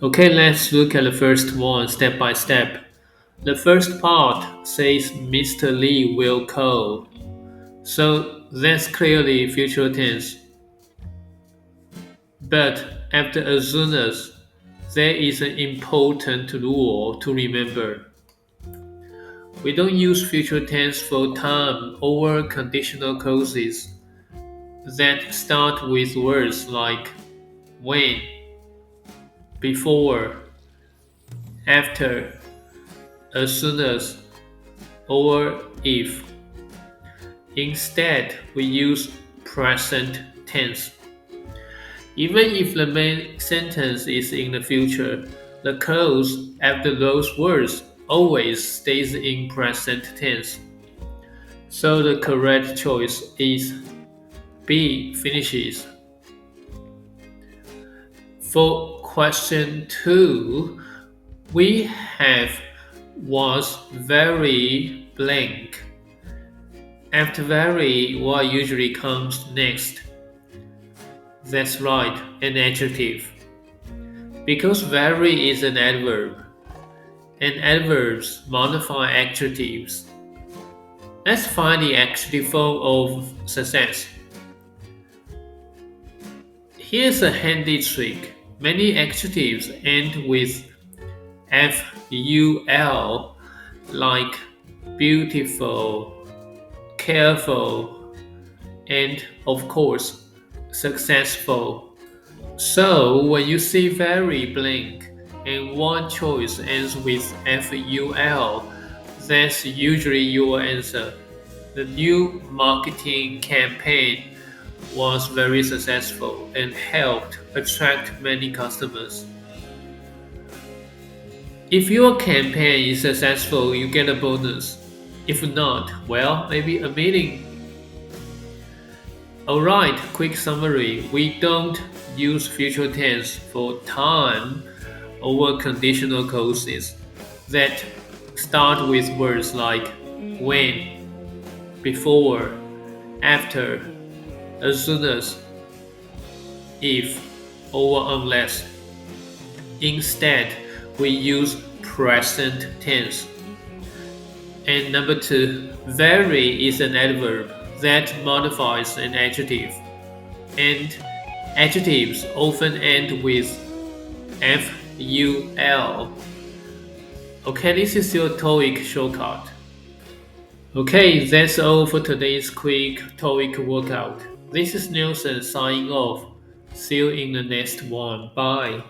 Okay, let's look at the first one step by step. The first part says Mr. Lee will call. So that's clearly future tense. But after as soon as, there is an important rule to remember. We don't use future tense for time or conditional clauses that start with words like when, before, after, as soon as, or if. Instead, we use present tense. Even if the main sentence is in the future, the clause after those words always stays in present tense. So the correct choice is B, finishes. For question 2, we have was very blank. After very, what usually comes next? That's right, an adjective. Because very is an adverb, and adverbs modify adjectives. Let's find the adjective form of success. Here's a handy trick. Many adjectives end with ful, like beautiful, careful, and of course, successful. So when you see very blank and one choice ends with ful, that's usually your answer. The new marketing campaign was very successful and helped attract many customers. If your campaign is successful, you get a bonus. If not, well, maybe a meeting. Alright, quick summary. We don't use future tense for time or conditional clauses that start with words like when, before, after, as soon as, if, or unless. Instead, we use present tense. And number 2, very is an adverb that modifies an adjective. And adjectives often end with ful. Okay, this is your TOEIC shortcut. Okay, that's all for today's quick TOEIC workout. This is Nelson signing off. See you in the next one. Bye.